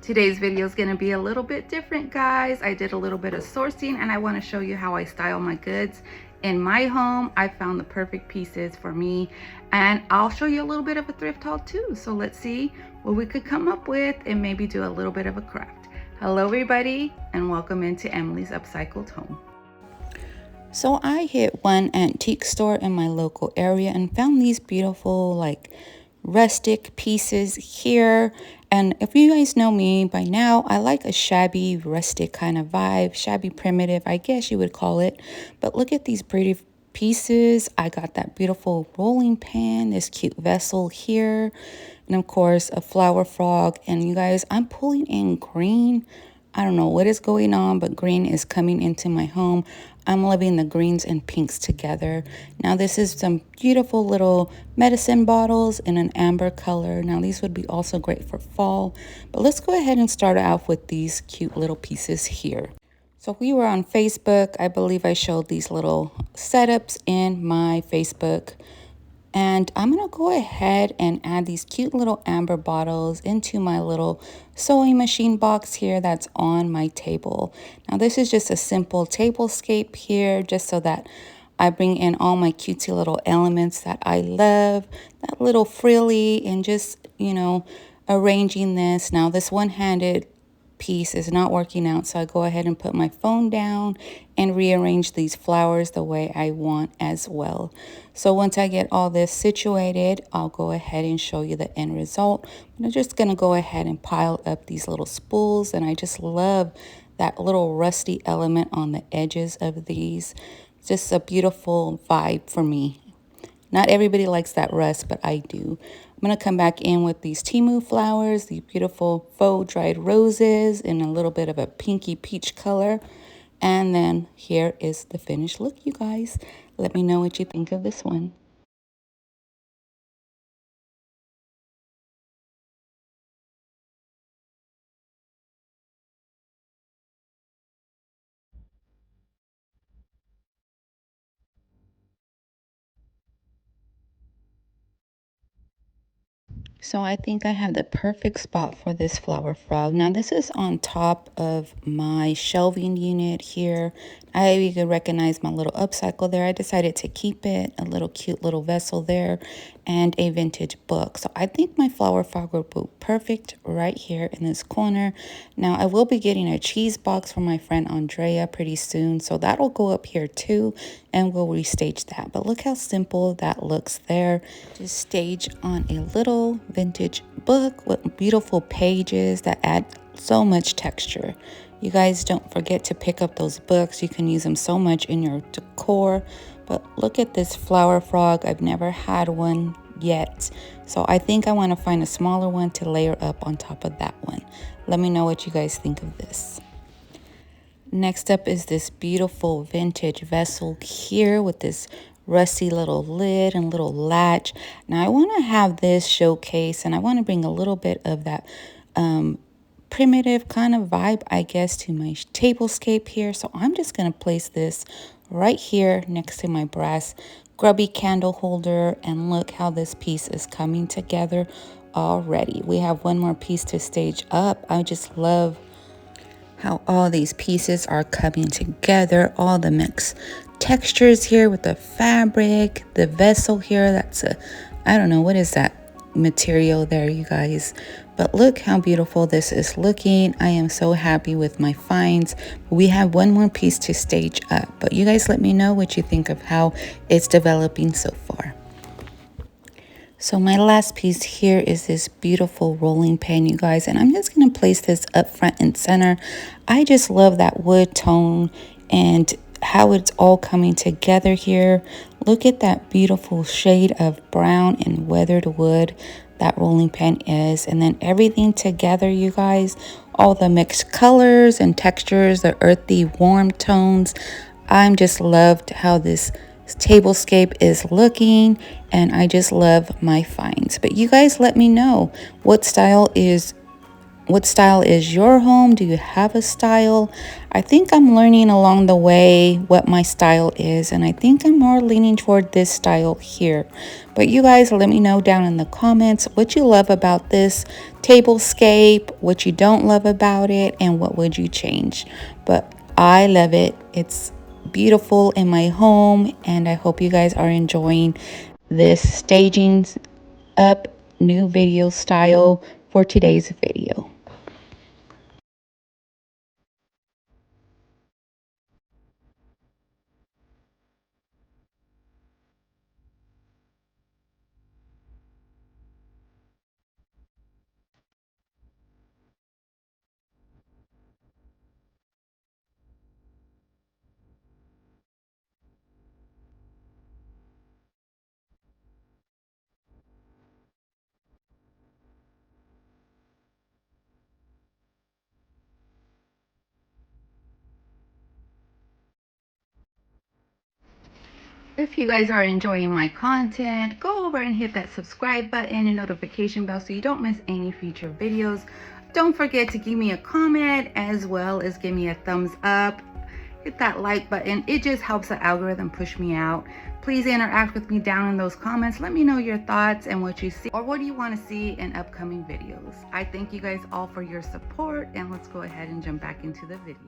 Today's video is going to be a little bit different, guys. I did a little bit of sourcing and I want to show you how I style my goods in my home. I found the perfect pieces for me, and I'll show you a little bit of a thrift haul too. So let's see what we could come up with and maybe do a little bit of a craft. Hello everybody, and welcome into Emily's Upcycled Home. So I hit one antique store in my local area and found these beautiful rustic pieces here. And if you guys know me by now, I like a shabby rustic kind of vibe, shabby primitive, I guess you would call it. But look at these pretty pieces. I got that beautiful rolling pan, this cute vessel here, and of course a flower frog. And you guys, I'm pulling in green. I don't know what is going on, but green is coming into my home. I'm loving the greens and pinks together. Now this is some beautiful little medicine bottles in an amber color. Now these would be also great for fall, but let's go ahead and start off with these cute little pieces here. So we were on Facebook. I believe I showed these little setups in my Facebook. And I'm going to go ahead and add these cute little amber bottles into my little sewing machine box here that's on my table. Now this is just a simple tablescape here, just so that I bring in all my cutesy little elements that I love, that little frilly, and just, arranging this. Now this one-handed piece is not working out, so I go ahead and put my phone down and rearrange these flowers the way I want as well. So once I get all this situated, I'll go ahead and show you the end result. I'm just going to go ahead and pile up these little spools, and I just love that little rusty element on the edges of these. It's just a beautiful vibe for me. Not everybody likes that rust, but I do. I'm going to come back in with these Timu flowers, these beautiful faux dried roses in a little bit of a pinky peach color. And then here is the finished look, you guys. Let me know what you think of this one. So I think I have the perfect spot for this flower frog. Now this is on top of my shelving unit here. You can recognize my little upcycle there. I decided to keep it, a little cute little vessel there, and a vintage book. So I think my flower frog will be perfect right here in this corner. Now I will be getting a cheese box from my friend Andrea pretty soon, so that'll go up here too, and we'll restage that. But look how simple that looks there. Just stage on a little vintage book with beautiful pages that add so much texture. You guys don't forget to pick up those books. You can use them so much in your decor. But look at this flower frog. I've never had one yet, so I think I want to find a smaller one to layer up on top of that one. Let me know what you guys think of this. Next up is this beautiful vintage vessel here with this rusty little lid and little latch. Now I want to have this showcase, and I want to bring a little bit of that primitive kind of vibe, I guess, to my tablescape here. So I'm just going to place this right here next to my brass grubby candle holder, and look how this piece is coming together already. We have one more piece to stage up. I just love how all these pieces are coming together, all the mixed textures here with the fabric, the vessel here, that's I don't know, what is that material there, you guys? But look how beautiful this is looking. I am so happy with my finds. We have one more piece to stage up, but you guys let me know what you think of how it's developing so far. So my last piece here is this beautiful rolling pin, you guys, and I'm just going to place this up front and center. I just love that wood tone and how it's all coming together here. Look at that beautiful shade of brown and weathered wood that rolling pin is, and then everything together, you guys, all the mixed colors and textures, the earthy warm tones. I'm just loved how this tablescape is looking, and I just love my finds. But you guys let me know what style is What style is your home? Do you have a style? I think I'm learning along the way what my style is, and I think I'm more leaning toward this style here. But you guys let me know down in the comments what you love about this tablescape, what you don't love about it, and what would you change. But I love it. It's beautiful in my home, and I hope you guys are enjoying this staging up new video style for today's video. If you guys are enjoying my content, go over and hit that subscribe button and notification bell so you don't miss any future videos. Don't forget to give me a comment as well as give me a thumbs up. Hit that like button. It just helps the algorithm push me out. Please interact with me down in those comments. Let me know your thoughts and what you see or what do you want to see in upcoming videos. I thank you guys all for your support, and let's go ahead and jump back into the video.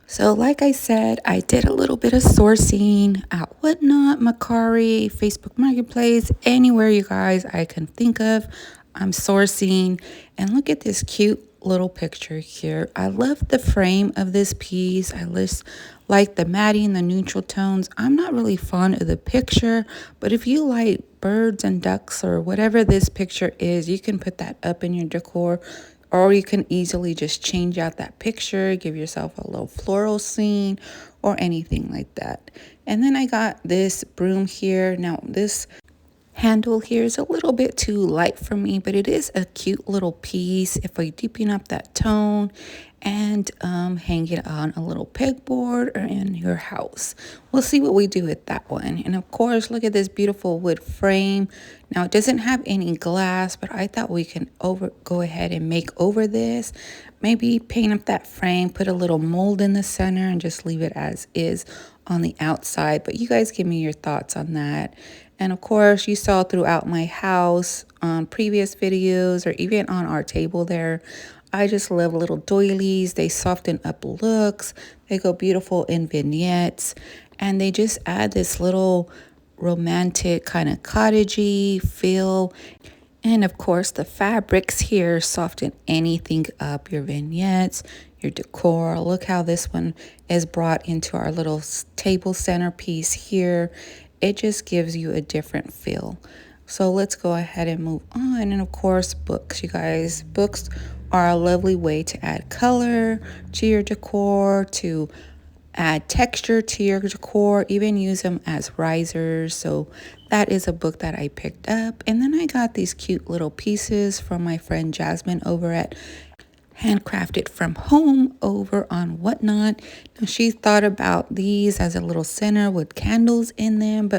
So like I said, I did a little bit of sourcing at Whatnot, Macari, Facebook Marketplace, anywhere you guys I can think of. I'm sourcing, and look at this cute little picture here. I love the frame of this piece. I just like the matting, the neutral tones. I'm not really fond of the picture, but if you like birds and ducks or whatever this picture is, you can put that up in your decor. Or you can easily just change out that picture, give yourself a little floral scene or anything like that. And then I got this broom here. Now this handle here is a little bit too light for me, but it is a cute little piece if I deepen up that tone and hang it on a little pegboard or in your house. We'll see what we do with that one. And of course, look at this beautiful wood frame. Now it doesn't have any glass, but I thought we can go ahead and make over this. Maybe paint up that frame, put a little mold in the center and just leave it as is on the outside. But you guys give me your thoughts on that. And of course, you saw throughout my house on previous videos or even on our table there, I just love little doilies. They soften up looks. They go beautiful in vignettes. And they just add this little romantic kind of cottagey feel. And of course, the fabrics here soften anything up, your vignettes, your decor. Look how this one is brought into our little table centerpiece here. It just gives you a different feel. So let's go ahead and move on. And of course, books, you guys. Books are a lovely way to add color to your decor, to add texture to your decor, even use them as risers. So that is a book that I picked up. And then I got these cute little pieces from my friend Jasmine over at Handcrafted from Home over on Whatnot. Now, she thought about these as a little center with candles in them,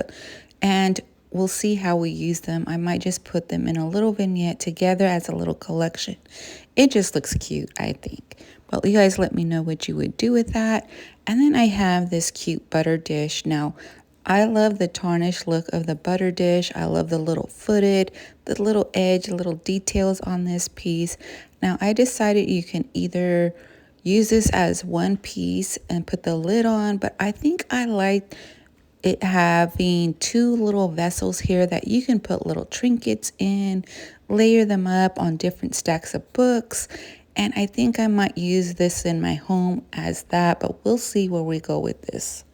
and we'll see how we use them. I might just put them in a little vignette together as a little collection. It just looks cute, I think. But you guys let me know what you would do with that. And then I have this cute butter dish. Now, I love the tarnished look of the butter dish. I love the little footed, the little edge, the little details on this piece. Now, I decided you can either use this as one piece and put the lid on, but I think I like it having two little vessels here that you can put little trinkets in, layer them up on different stacks of books. And I think I might use this in my home as that, but we'll see where we go with this.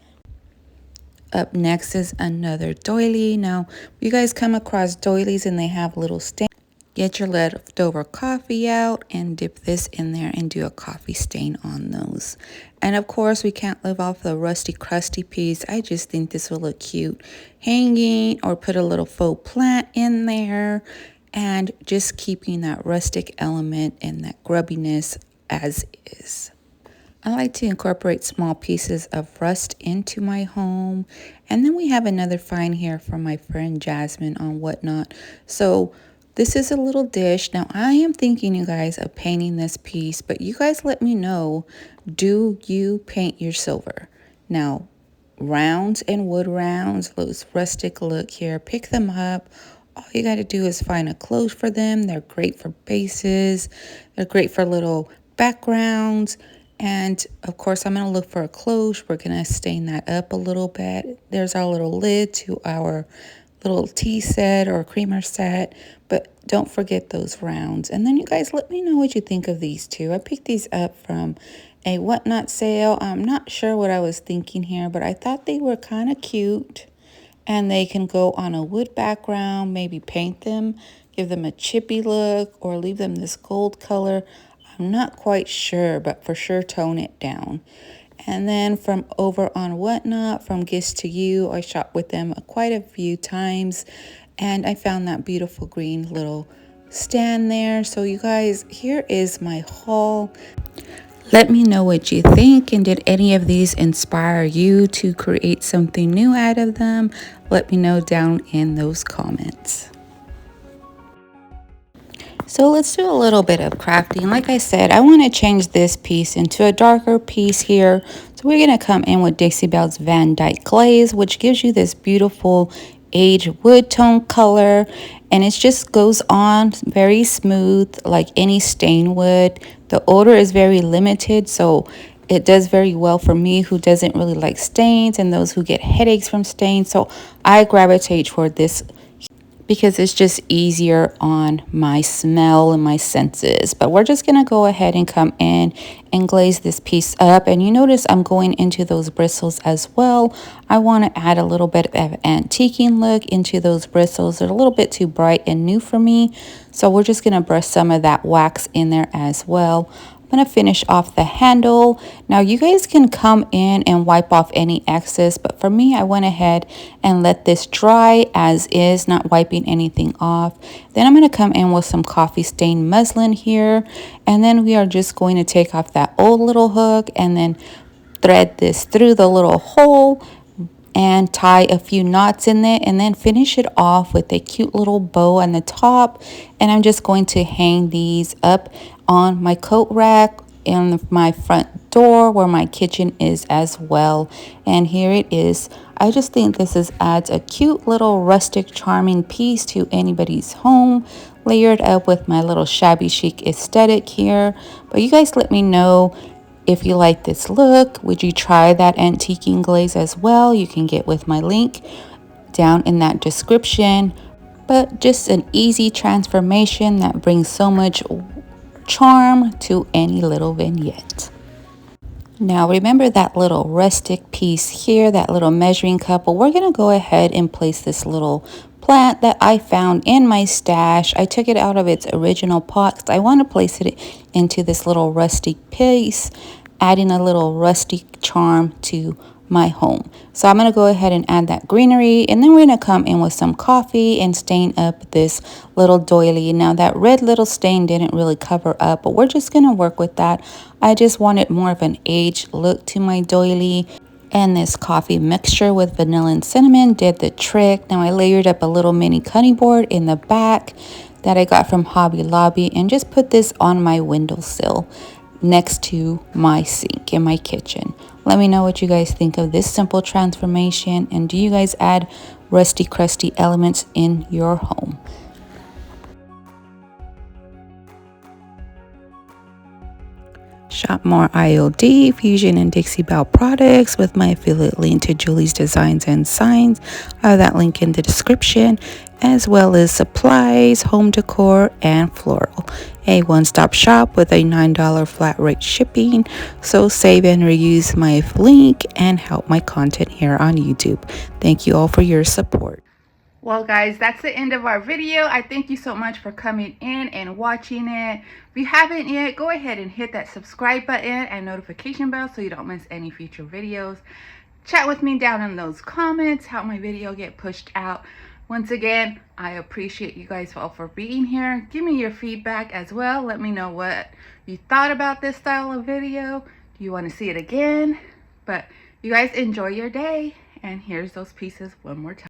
Up next is another doily. Now, you guys come across doilies and they have little stains. Get your leftover coffee out and dip this in there and do a coffee stain on those. And of course, we can't live off the rusty crusty piece. I just think this will look cute hanging, or put a little faux plant in there, and just keeping that rustic element and that grubbiness as is. I like to incorporate small pieces of rust into my home. And then we have another find here from my friend Jasmine on Whatnot. So This is a little dish. Now, I am thinking, you guys, of painting this piece, but you guys let me know, do you paint your silver? Now, rounds and wood rounds, those rustic look here, pick them up. All you got to do is find a close for them. They're great for bases. They're great for little backgrounds. And of course, I'm going to look for a cloche. We're going to stain that up a little bit. There's our little lid to our little tea set or creamer set. But don't forget those rounds. And then you guys let me know what you think of these two. I picked these up from a whatnot sale. I'm not sure what I was thinking here, but I thought they were kind of cute. And they can go on a wood background, maybe paint them, give them a chippy look, or leave them this gold color. I'm not quite sure, but for sure tone it down. And then from over on Whatnot, from Gifts to You, I shopped with them quite a few times. And I found that beautiful green little stand there. So you guys, here is my haul. Let me know what you think, and did any of these inspire you to create something new out of them? Let me know down in those comments. So let's do a little bit of crafting. Like I said, I want to change this piece into a darker piece here. So we're going to come in with Dixie Belle's Van Dyke Glaze, which gives you this beautiful aged wood tone color. And it just goes on very smooth like any stain would. The odor is very limited, so it does very well for me who doesn't really like stains and those who get headaches from stains. So I gravitate toward this because it's just easier on my smell and my senses. But we're just gonna go ahead and come in and glaze this piece up. And you notice I'm going into those bristles as well. I wanna add a little bit of antiquing look into those bristles. They're a little bit too bright and new for me. So we're just gonna brush some of that wax in there as well. I'm going to finish off the handle. Now you guys can come in and wipe off any excess, but for me, I went ahead and let this dry as is, not wiping anything off. Then I'm going to come in with some coffee stained muslin here, and then we are just going to take off that old little hook and then thread this through the little hole and tie a few knots in it, and then finish it off with a cute little bow on the top. And I'm just going to hang these up on my coat rack in my front door where my kitchen is as well. And here it is. I just think this adds a cute little rustic charming piece to anybody's home, layered up with my little shabby chic aesthetic here. But you guys let me know if you like this look. Would you try that antiquing glaze as well? You can get with my link down in that description. But just an easy transformation that brings so much charm to any little vignette. Now remember that little rustic piece here, that little measuring cup. Well, we're going to go ahead and place this little plant that I found in my stash. I took it out of its original pot because I want to place it into this little rustic piece, adding a little rustic charm to my home. So I'm going to go ahead and add that greenery, and then we're going to come in with some coffee and stain up this little doily. Now that red little stain didn't really cover up, but we're just going to work with that. I just wanted more of an aged look to my doily, and this coffee mixture with vanilla and cinnamon did the trick. Now I layered up a little mini cutting board in the back that I got from Hobby Lobby and just put this on my windowsill next to my sink in my kitchen. Let me know what you guys think of this simple transformation, and do you guys add rusty crusty elements in your home? Shop more IOD, Fusion, and Dixie Belle products with my affiliate link to Julie's Designs and Signs. I have that link in the description, as well as supplies, home decor, and floral. A one-stop shop with a $9 flat rate shipping. So save and reuse my link and help my content here on YouTube. Thank you all for your support. Well guys, that's the end of our video. I thank you so much for coming in and watching it. If you haven't yet, go ahead and hit that subscribe button and notification bell so you don't miss any future videos. Chat with me down in those comments, help my video get pushed out. Once again, I appreciate you guys all for being here. Give me your feedback as well. Let me know what you thought about this style of video. Do you want to see it again? But you guys enjoy your day, and here's those pieces one more time.